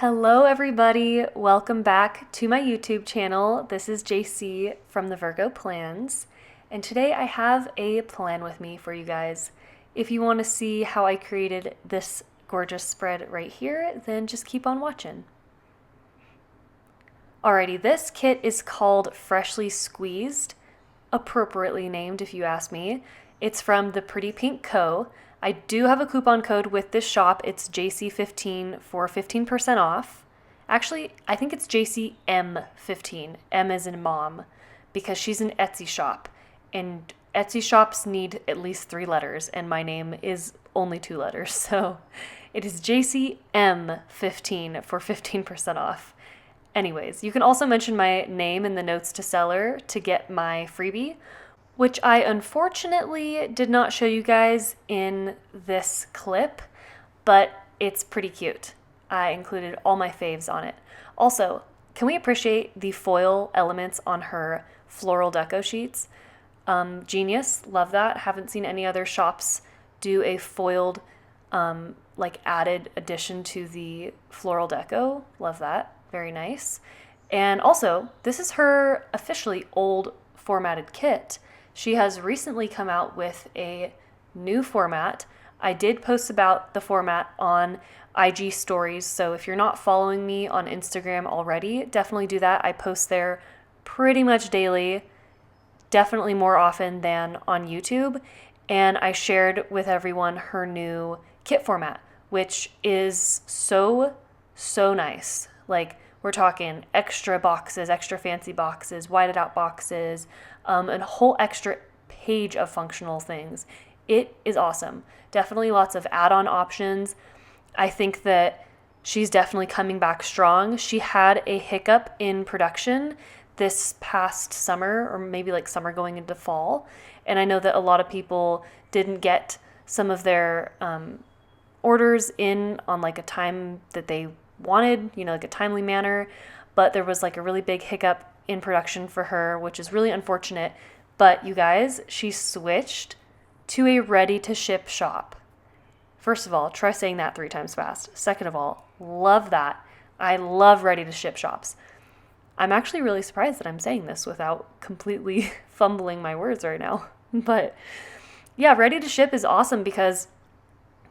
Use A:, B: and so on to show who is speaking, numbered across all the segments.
A: Hello everybody, welcome back to my YouTube channel. This is JC from the Virgo Plans, and today I have a plan with me for you guys. If you want to see how I created this gorgeous spread right here, then just keep on watching. Alrighty, this kit is called Freshly Squeezed, appropriately named if you ask me. It's from the Pretty Pink Co. I do have a coupon code with this shop. It's JC15 for 15% off. Actually, I think it's JCM15. M as in mom, because she's an Etsy shop. And Etsy shops need at least 3 letters, and my name is only 2 letters. So it is JCM15 for 15% off. Anyways, you can also mention my name in the notes to seller to get my freebie, which I unfortunately did not show you guys in this clip, but it's pretty cute. I included all my faves on it. Also, can we appreciate the foil elements on her floral deco sheets? Genius, love that. Haven't seen any other shops do a foiled, added addition to the floral deco. Love that, very nice. And also, this is her officially old formatted kit. She has recently come out with a new format. I did post about the format on IG stories, so if you're not following me on Instagram already, definitely do that. I post there pretty much daily, definitely more often than on YouTube, and I shared with everyone her new kit format, which is so nice. Like, we're talking extra boxes, extra fancy boxes, whited out boxes, a whole extra page of functional things. It is awesome. Definitely lots of add-on options. I think that she's definitely coming back strong. She had a hiccup in production this past summer, or maybe like summer going into fall. And I know that a lot of people didn't get some of their orders in on like a time that they wanted, like a timely manner, but there was like a really big hiccup in production for her, which is really unfortunate. But you guys, she switched to a ready to ship shop. First of all, try saying that 3 times fast. Second of all, love that. I love ready to ship shops. I'm actually really surprised that I'm saying this without completely fumbling my words right now. But yeah, ready to ship is awesome because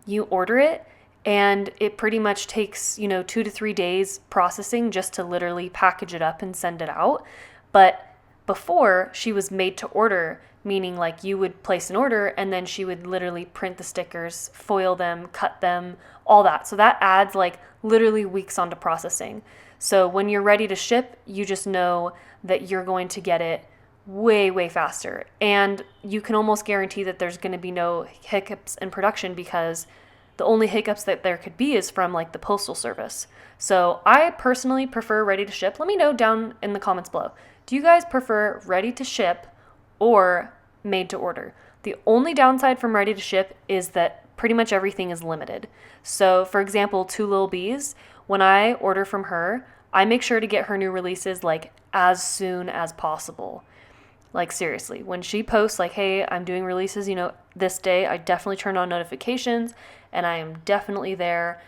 A: you order it and it pretty much takes, 2 to 3 days processing just to literally package it up and send it out. But before, she was made to order, meaning like you would place an order and then she would literally print the stickers, foil them, cut them, all that. So that adds like literally weeks onto processing. So when you're ready to ship, you just know that you're going to get it way faster. And you can almost guarantee that there's going to be no hiccups in production because the only hiccups that there could be is from like the postal service. So I personally prefer ready to ship. Let me know down in the comments below. Do you guys prefer ready to ship or made to order? The only downside from ready to ship is that pretty much everything is limited. So for example, Two Little Bees, when I order from her, I make sure to get her new releases like as soon as possible. Like seriously, when she posts like, hey, I'm doing releases, this day, I definitely turn on notifications and I am definitely there,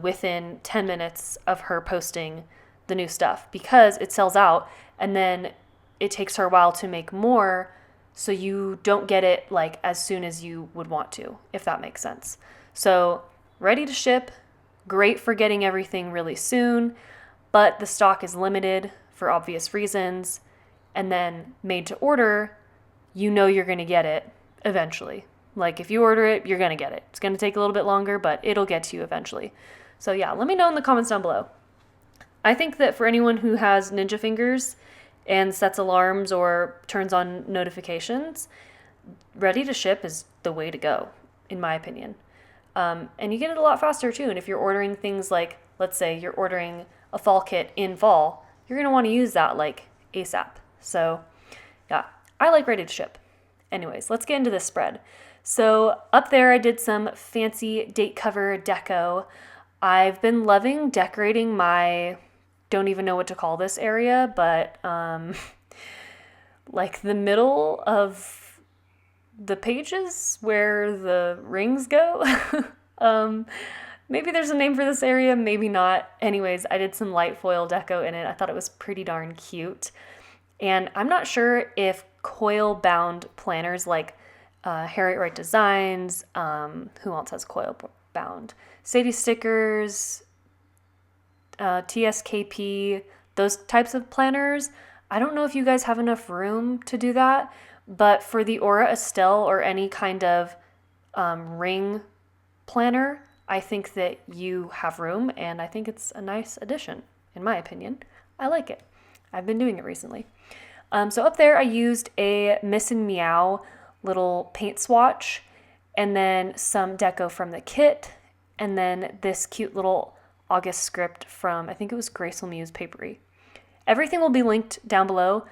A: within 10 minutes of her posting the new stuff because it sells out and then it takes her a while to make more. So you don't get it like as soon as you would want to, if that makes sense. So ready to ship, great for getting everything really soon, but the stock is limited for obvious reasons. And then made to order, you're going to get it eventually. Like if you order it, you're going to get it. It's going to take a little bit longer, but it'll get to you eventually. So yeah, let me know in the comments down below. I think that for anyone who has ninja fingers and sets alarms or turns on notifications, ready to ship is the way to go, in my opinion. And you get it a lot faster too. And if you're ordering things like, let's say you're ordering a fall kit in fall, you're going to want to use that like ASAP. So yeah, I like ready to ship. Anyways, let's get into this spread. So up there, I did some fancy date cover deco. I've been loving decorating my, don't even know what to call this area, but like the middle of the pages where the rings go. Maybe there's a name for this area, maybe not. Anyways, I did some light foil deco in it. I thought it was pretty darn cute. And I'm not sure if coil bound planners like Harriet Wright Designs, who else has coil bound? Sadie Stickers, TSKP, those types of planners. I don't know if you guys have enough room to do that, but for the Aura Estelle or any kind of ring planner, I think that you have room, and I think it's a nice addition, in my opinion. I like it. I've been doing it recently. So up there I used a Miss and Meow little paint swatch, and then some deco from the kit, and then this cute little August script from, I think it was Graceful Muse Papery. Everything will be linked down below,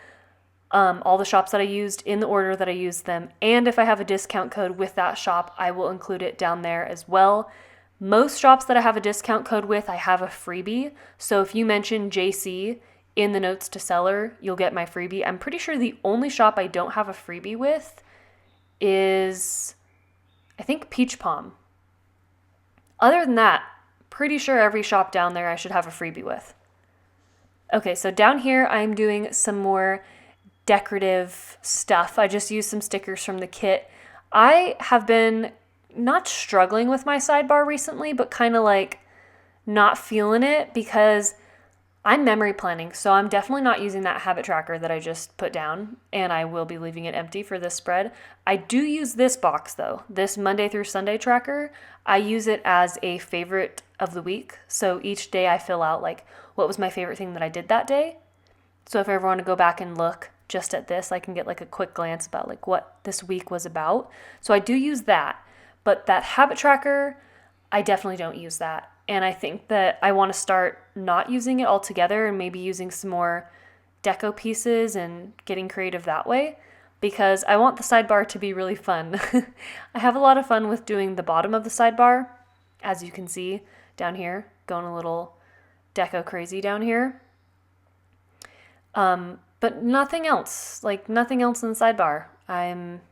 A: all the shops that I used in the order that I used them, and if I have a discount code with that shop, I will include it down there as well. Most shops that I have a discount code with, I have a freebie, so if you mention JC in the notes to seller, you'll get my freebie. I'm pretty sure the only shop I don't have a freebie with is, I think, Peach Palm. Other than that, pretty sure every shop down there I should have a freebie with. Okay, so down here I'm doing some more decorative stuff. I just used some stickers from the kit. I have been not struggling with my sidebar recently, but kind of like not feeling it because I'm memory planning, so I'm definitely not using that habit tracker that I just put down, and I will be leaving it empty for this spread. I do use this box though, this Monday through Sunday tracker. I use it as a favorite of the week, so each day I fill out like what was my favorite thing that I did that day. So if I ever want to go back and look just at this, I can get like a quick glance about like what this week was about. So I do use that, but that habit tracker, I definitely don't use that. And I think that I want to start not using it altogether and maybe using some more deco pieces and getting creative that way, because I want the sidebar to be really fun. I have a lot of fun with doing the bottom of the sidebar, as you can see down here, going a little deco crazy down here. But nothing else, like nothing else in the sidebar. I'm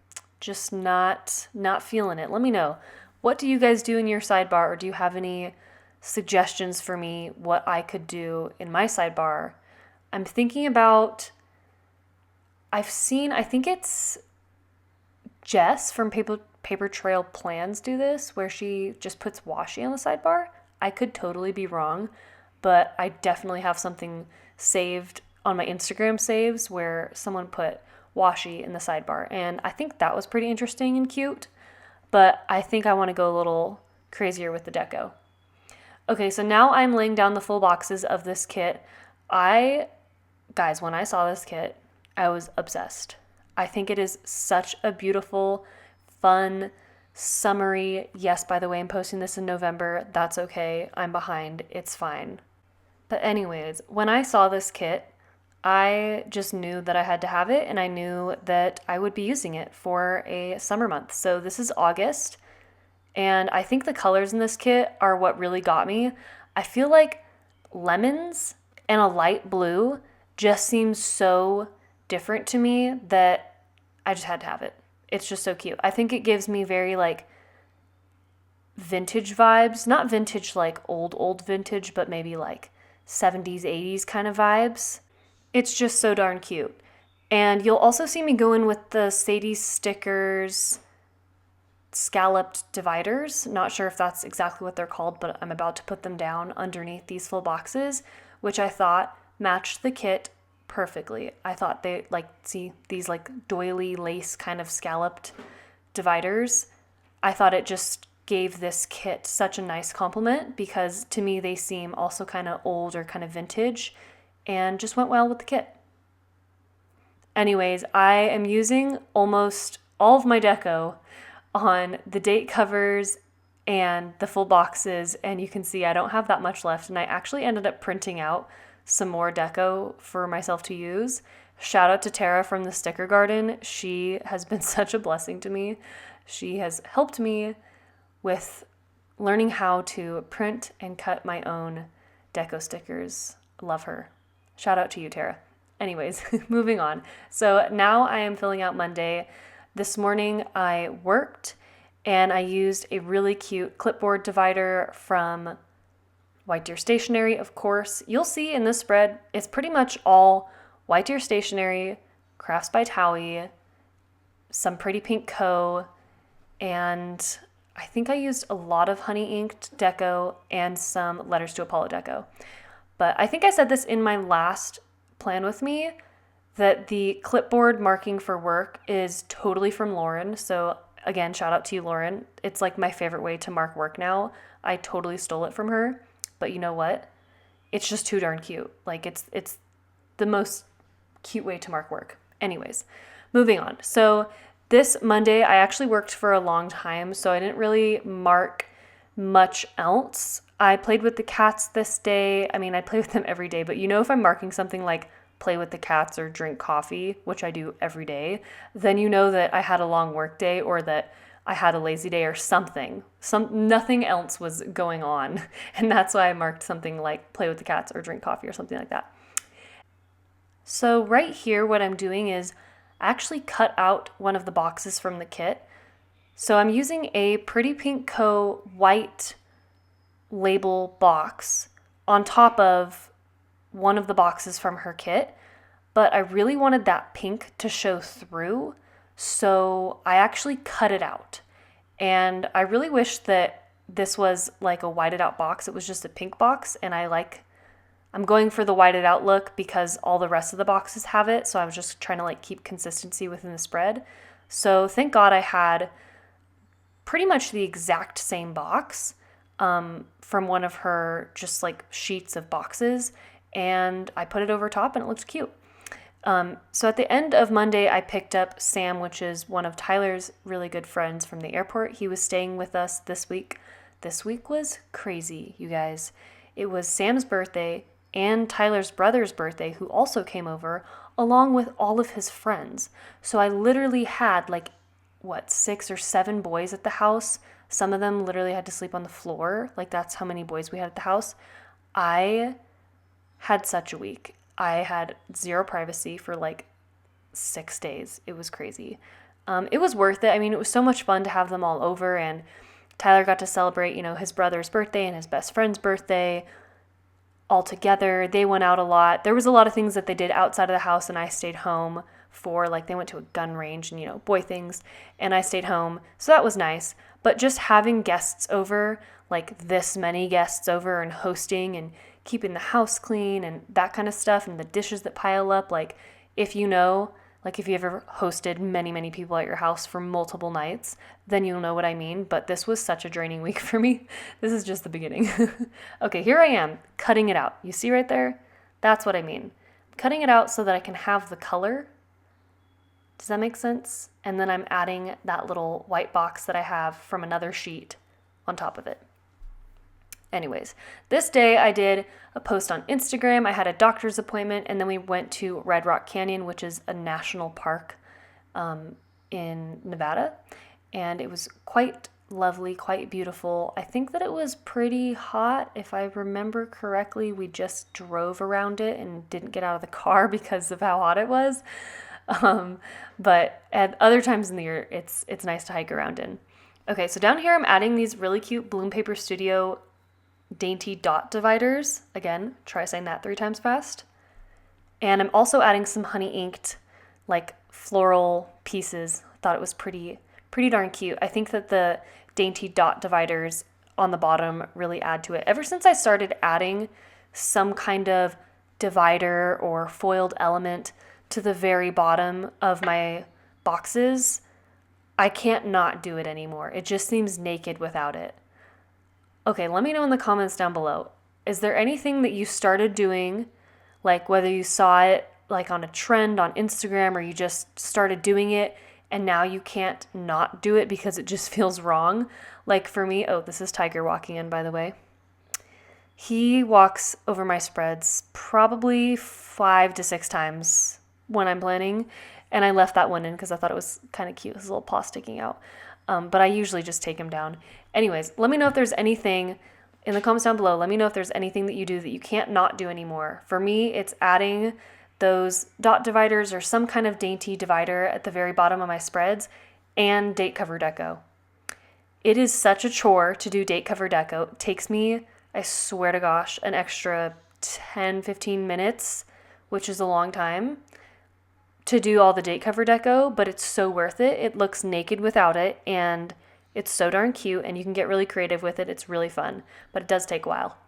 A: just not feeling it. Let me know. What do you guys do in your sidebar, or do you have any suggestions for me what I could do in my sidebar? I'm thinking about, I think it's Jess from Paper Trail Plans do this, where she just puts washi on the sidebar. I could totally be wrong, but I definitely have something saved on my Instagram saves where someone put washi in the sidebar, and I think that was pretty interesting and cute, but I think I want to go a little crazier with the deco. Okay, so now I'm laying down the full boxes of this kit. Guys, when I saw this kit, I was obsessed. I think it is such a beautiful, fun, summery, yes, by the way, I'm posting this in November. That's okay. I'm behind. It's fine. But anyways, when I saw this kit, I just knew that I had to have it, and I knew that I would be using it for a summer month. So this is August. And I think the colors in this kit are what really got me. I feel like lemons and a light blue just seems so different to me that I just had to have it. It's just so cute. I think it gives me very like vintage vibes. Not vintage like old vintage, but maybe like 70s, 80s kind of vibes. It's just so darn cute. And you'll also see me go in with the Sadie Stickers scalloped dividers. Not sure if that's exactly what they're called, but I'm about to put them down underneath these full boxes, which I thought matched the kit perfectly. I thought they see these like doily lace kind of scalloped dividers. I thought it just gave this kit such a nice compliment, because to me they seem also kind of old or kind of vintage and just went well with the kit. Anyways, I am using almost all of my deco on the date covers and the full boxes, and you can see I don't have that much left, and I actually ended up printing out some more deco for myself to use. Shout out to Tara from the Sticker Garden. She has been such a blessing to me. She has helped me with learning how to print and cut my own deco stickers. Love her. Shout out to you, Tara. Anyways, moving on. So now I am filling out Monday. This morning I worked, And I used a really cute clipboard divider from White Deer Stationery, of course. You'll see in this spread, it's pretty much all White Deer Stationery, Crafts by Towie, some Pretty Pink Co., and I think I used a lot of honey inked deco and some Letters to Apollo deco. But I think I said this in my last plan with me, that the clipboard marking for work is totally from Lauren. So again, shout out to you, Lauren. It's like my favorite way to mark work now. I totally stole it from her. But you know what? It's just too darn cute. Like it's the most cute way to mark work. Anyways, moving on. So this Monday, I actually worked for a long time, so I didn't really mark much else. I played with the cats this day. I mean, I play with them every day, but if I'm marking something like play with the cats or drink coffee, which I do every day, then you know that I had a long work day or that I had a lazy day or something. Nothing else was going on. And that's why I marked something like play with the cats or drink coffee or something like that. So right here, what I'm doing is I actually cut out one of the boxes from the kit. So I'm using a Pretty Pink Co. white label box on top of one of the boxes from her kit, but I really wanted that pink to show through, so I actually cut it out. And I really wish that this was like a whited out box. It was just a pink box, and I'm going for the whited out look because all the rest of the boxes have it, so I was just trying to like keep consistency within the spread. So thank God I had pretty much the exact same box from one of her just like sheets of boxes, and I put it over top and it looked cute. So at the end of Monday, I picked up Sam, which is one of Tyler's really good friends from the airport. He was staying with us this week. This week was crazy, you guys. It was Sam's birthday and Tyler's brother's birthday, who also came over, along with all of his friends. So I literally had 6 or 7 boys at the house. Some of them literally had to sleep on the floor. Like, that's how many boys we had at the house. I had such a week. I had zero privacy for 6 days. It was crazy. It was worth it. I mean, it was so much fun to have them all over, and Tyler got to celebrate, his brother's birthday and his best friend's birthday all together. They went out a lot. There was a lot of things that they did outside of the house, and I stayed home for, they went to a gun range and, boy things, and I stayed home. So that was nice. But just having guests over, this many guests over, and hosting and keeping the house clean and that kind of stuff, and the dishes that pile up, if you ever hosted many, many people at your house for multiple nights, then you'll know what I mean. But this was such a draining week for me. This is just the beginning. Okay, here I am cutting it out. You see right there? That's what I mean. Cutting it out so that I can have the color. Does that make sense? And then I'm adding that little white box that I have from another sheet on top of it. Anyways, this day I did a post on Instagram. I had a doctor's appointment, and then we went to Red Rock Canyon, which is a national park in Nevada. And it was quite lovely, quite beautiful. I think that it was pretty hot. If I remember correctly, we just drove around it and didn't get out of the car because of how hot it was. But at other times in the year, it's nice to hike around in. Okay, so down here I'm adding these really cute Bloom Paper Studio dainty dot dividers. Again, try saying that 3 times fast. And I'm also adding some honey inked floral pieces. I thought it was pretty darn cute. I think that the dainty dot dividers on the bottom really add to it. Ever since I started adding some kind of divider or foiled element to the very bottom of my boxes, I can't not do it anymore. It just seems naked without it. Okay, let me know in the comments down below. Is there anything that you started doing, whether you saw it on a trend on Instagram or you just started doing it and now you can't not do it because it just feels wrong? For me, this is Tiger walking in, by the way. He walks over my spreads probably 5 to 6 times when I'm planning, and I left that one in because I thought it was kind of cute, his little paw sticking out. But I usually just take him down. Anyways, let me know if there's anything in the comments down below. Let me know if there's anything that you do that you can't not do anymore. For me, it's adding those dot dividers or some kind of dainty divider at the very bottom of my spreads and date cover deco. It is such a chore to do date cover deco. It takes me, I swear to gosh, an extra 10, 15 minutes, which is a long time, to do all the date cover deco, but it's so worth it. It looks naked without it, and it's so darn cute, and you can get really creative with it. It's really fun, but it does take a while.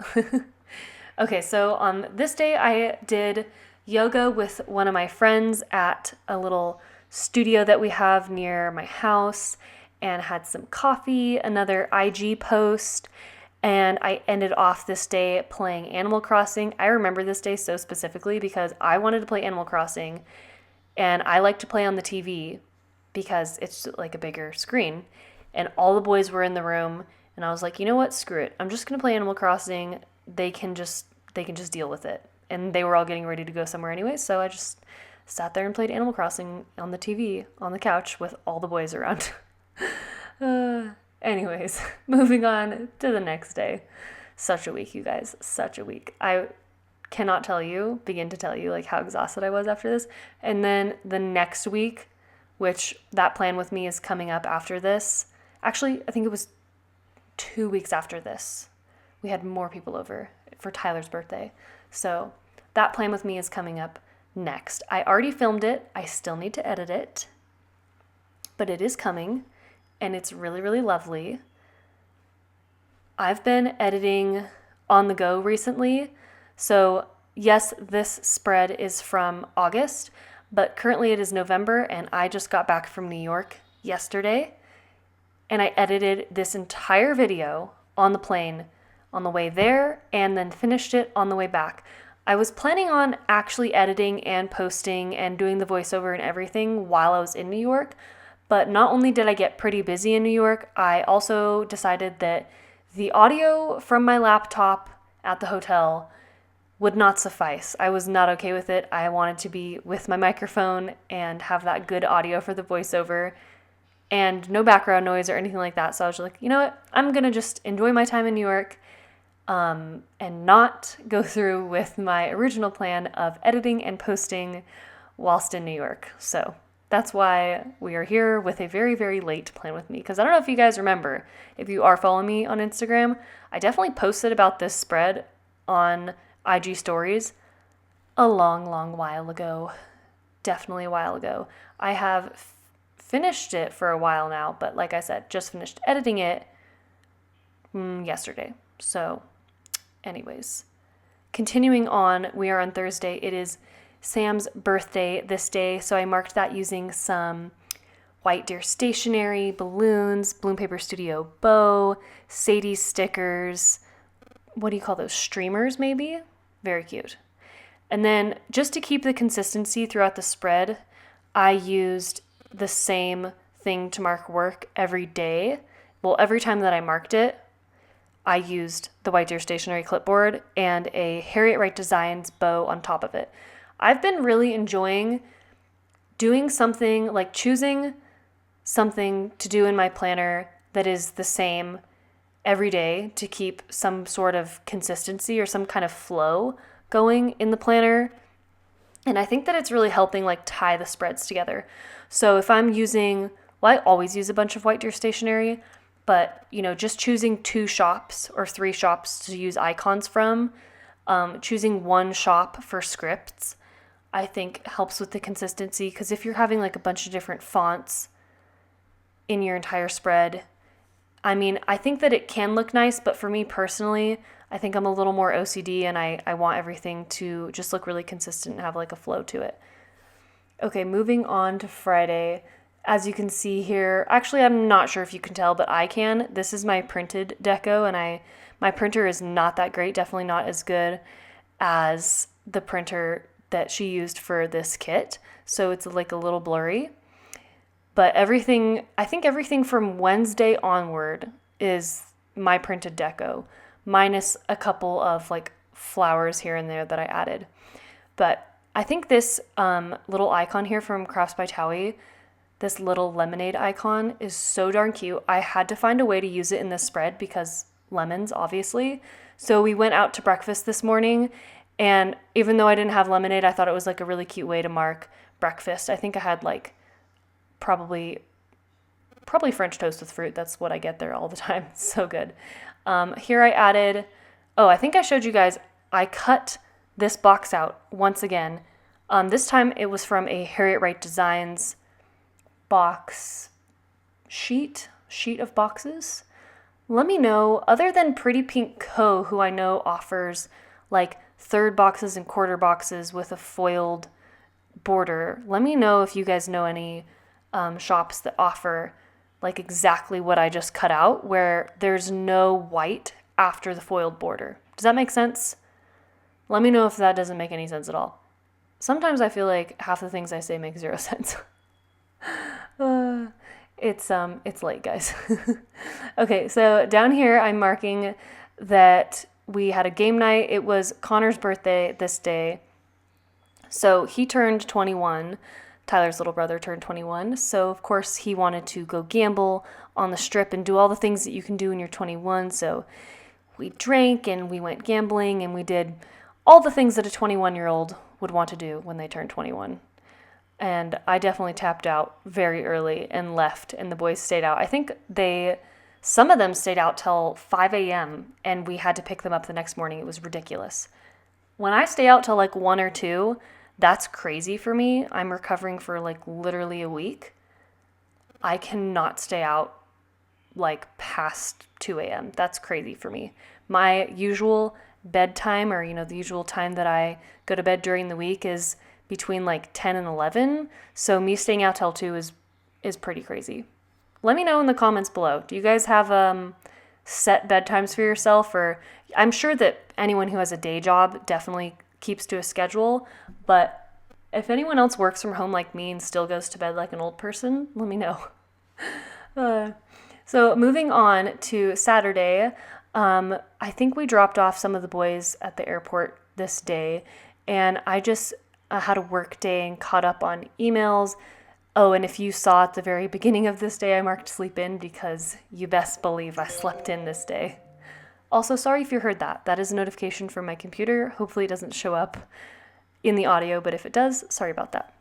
A: Okay, so on this day, I did yoga with one of my friends at a little studio that we have near my house, and had some coffee, another IG post, and I ended off this day playing Animal Crossing. I remember this day so specifically because I wanted to play Animal Crossing, and I like to play on the TV because it's like a bigger screen. And all the boys were in the room, and I was like, you know what? Screw it. I'm just gonna play Animal Crossing. They can just deal with it. And they were all getting ready to go somewhere anyway, so I just sat there and played Animal Crossing on the TV on the couch with all the boys around. Anyways, moving on to the next day. Such a week, you guys. Such a week. I cannot begin to tell you like how exhausted I was after this. And then the next week, which that plan with me is coming up after this. Actually, I think it was 2 weeks after this. We had more people over for Tyler's birthday. So that plan with me is coming up next. I already filmed it. I still need to edit it. But it is coming. And it's really, really lovely. I've been editing on the go recently. So yes, this spread is from August, but currently it is November, and I just got back from New York yesterday, and I edited this entire video on the plane on the way there and then finished it on the way back. I was planning on actually editing and posting and doing the voiceover and everything while I was in New York. But not only did I get pretty busy in New York, I also decided that the audio from my laptop at the hotel would not suffice. I was not okay with it. I wanted to be with my microphone and have that good audio for the voiceover and no background noise or anything like that. So I was like, you know what? I'm going to just enjoy my time in New York and not go through with my original plan of editing and posting whilst in New York. So that's why we are here with a very, very late plan with me. Because I don't know if you guys remember, if you are following me on Instagram, I definitely posted about this spread on IG stories a long, long while ago. Definitely a while ago. I have finished it for a while now, but like I said, just finished editing it yesterday. So anyways, continuing on, we are on Thursday. It is Sam's birthday this day, so I marked that using some White Deer stationery, balloons, Bloom Paper Studio bow, Sadie stickers. What do you call those? Streamers, maybe? Very cute. And then just to keep the consistency throughout the spread, I used the same thing to mark work every day. Well, every time that I marked it, I used the White Deer stationery clipboard and a Harriet Wright Designs bow on top of it. I've been really enjoying doing something, like choosing something to do in my planner that is the same every day to keep some sort of consistency or some kind of flow going in the planner. And I think that it's really helping like tie the spreads together. So if I'm using, well, I always use a bunch of White Deer stationery, but just choosing 2 shops or 3 shops to use icons from, choosing one shop for scripts, I think helps with the consistency, because if you're having like a bunch of different fonts in your entire spread, I mean, I think that it can look nice, but for me personally, I think I'm a little more OCD and I want everything to just look really consistent and have like a flow to it. Okay, moving on to Friday. As you can see here, actually I'm not sure if you can tell, but I can. This is my printed deco, and my printer is not that great, definitely not as good as the printer that she used for this kit, so it's like a little blurry. But I think everything from Wednesday onward is my printed deco, minus a couple of like flowers here and there that I added. But I think this little icon here from Crafts by Towie, this little lemonade icon, is so darn cute. I had to find a way to use it in this spread because lemons, obviously. So we went out to breakfast this morning, and even though I didn't have lemonade, I thought it was like a really cute way to mark breakfast. I think I had like probably probably French toast with fruit. That's what I get there all the time. It's so good. Here I added, I think I showed you guys, I cut this box out once again. This time it was from a Harriet Wright Designs box sheet of boxes. Let me know, other than Pretty Pink Co., who I know offers like third boxes and quarter boxes with a foiled border, let me know if you guys know any shops that offer like exactly what I just cut out, where there's no white after the foiled border. Does that make sense? Let me know if that doesn't make any sense at all. Sometimes I feel like half the things I say make zero sense. It's late, guys. Okay, so down here I'm marking that we had a game night. It was Connor's birthday this day. So he turned 21. Tyler's little brother turned 21. So of course he wanted to go gamble on the strip and do all the things that you can do when you're 21. So we drank and we went gambling and we did all the things that a 21-year-old would want to do when they turn 21. And I definitely tapped out very early and left, and the boys stayed out. I think some of them stayed out till 5 a.m. and we had to pick them up the next morning. It was ridiculous. When I stay out till like 1 or 2, that's crazy for me. I'm recovering for like literally a week. I cannot stay out like past 2 a.m. That's crazy for me. My usual bedtime, or the usual time that I go to bed during the week, is between like 10 and 11. So me staying out till 2 is pretty crazy. Let me know in the comments below. Do you guys have set bedtimes for yourself? Or I'm sure that anyone who has a day job definitely keeps to a schedule, but if anyone else works from home like me and still goes to bed like an old person, let me know. So moving on to Saturday, I think we dropped off some of the boys at the airport this day, and I just had a work day and caught up on emails. Oh, and if you saw at the very beginning of this day, I marked sleep in because you best believe I slept in this day. Also, sorry if you heard that. That is a notification from my computer. Hopefully it doesn't show up in the audio, but if it does, sorry about that.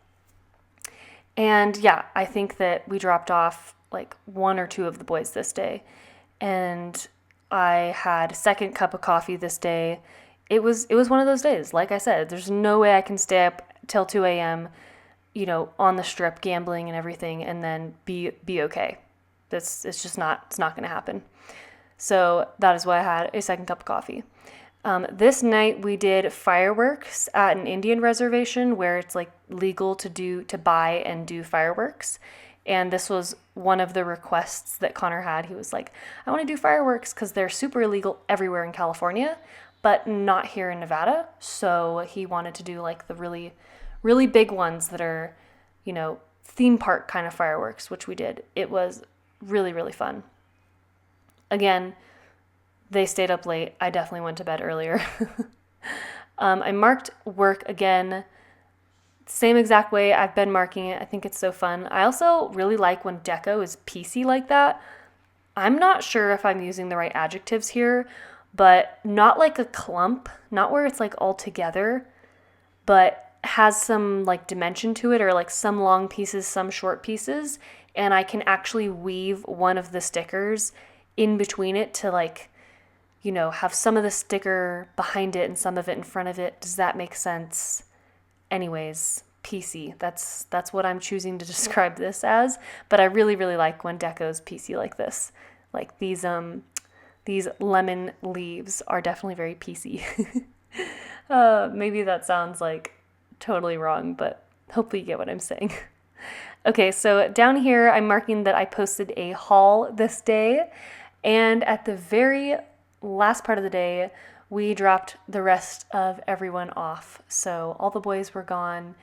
A: And yeah, I think that we dropped off like 1 or 2 of the boys this day. And I had a second cup of coffee this day. It was one of those days. Like I said, there's no way I can stay up till 2 a.m., on the strip gambling and everything and then be okay. It's not going to happen. So that is why I had a second cup of coffee. This night we did fireworks at an Indian reservation where it's like legal to buy and do fireworks. And this was one of the requests that Connor had. He was like, I want to do fireworks because they're super illegal everywhere in California, but not here in Nevada. So he wanted to do like the really, really big ones that are, theme park kind of fireworks, which we did. It was really, really fun. Again, they stayed up late. I definitely went to bed earlier. I marked work again, same exact way I've been marking it. I think it's so fun. I also really like when deco is piecey like that. I'm not sure if I'm using the right adjectives here, but not like a clump, not where it's like all together, but has some like dimension to it, or like some long pieces, some short pieces, and I can actually weave one of the stickers in between it to like, have some of the sticker behind it and some of it in front of it. Does that make sense? Anyways, PC. That's what I'm choosing to describe this as, but I really, really like when deco's PC like this. Like these lemon leaves are definitely very PC. Maybe that sounds like totally wrong, but hopefully you get what I'm saying. Okay, so down here I'm marking that I posted a haul this day, and at the very last part of the day we dropped the rest of everyone off. So all the boys were gone,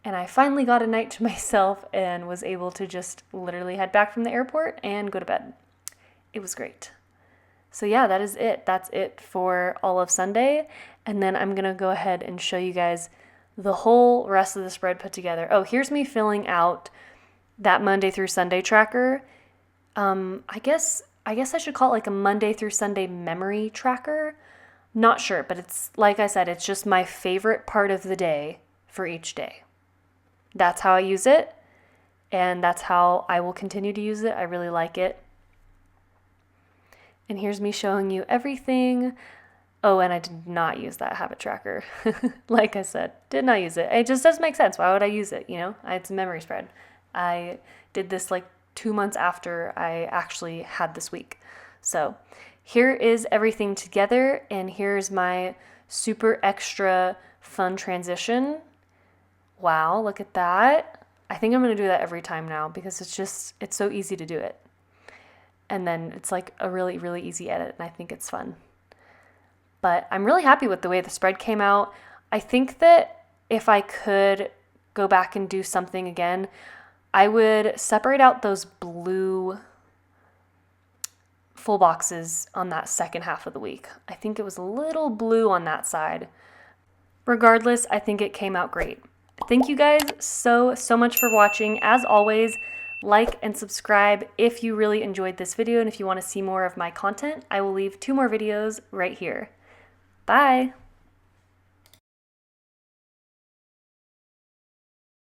A: and I finally got a night to myself and was able to just literally head back from the airport and go to bed. It was great. So yeah, that is it. That's it for all of Sunday. And then I'm going to go ahead and show you guys the whole rest of the spread put together. Oh, here's me filling out that Monday through Sunday tracker. I guess I should call it like a Monday through Sunday memory tracker. Not sure, but it's, like I said, it's just my favorite part of the day for each day. That's how I use it. and that's how I will continue to use it. I really like it. And here's me showing you everything. Oh, and I did not use that habit tracker. Like I said, did not use it. It just doesn't make sense. Why would I use it? It's a memory spread. I did this like 2 months after I actually had this week. So here is everything together, and here's my super extra fun transition. Wow, look at that. I think I'm going to do that every time now because it's so easy to do it. And then it's like a really, really easy edit, and I think it's fun. But I'm really happy with the way the spread came out. I think that if I could go back and do something again, I would separate out those blue full boxes on that second half of the week. I think it was a little blue on that side. Regardless, I think it came out great. Thank you guys so much for watching. As always, like and subscribe if you really enjoyed this video, and if you want to see more of my content, I will leave 2 more videos right here. Bye!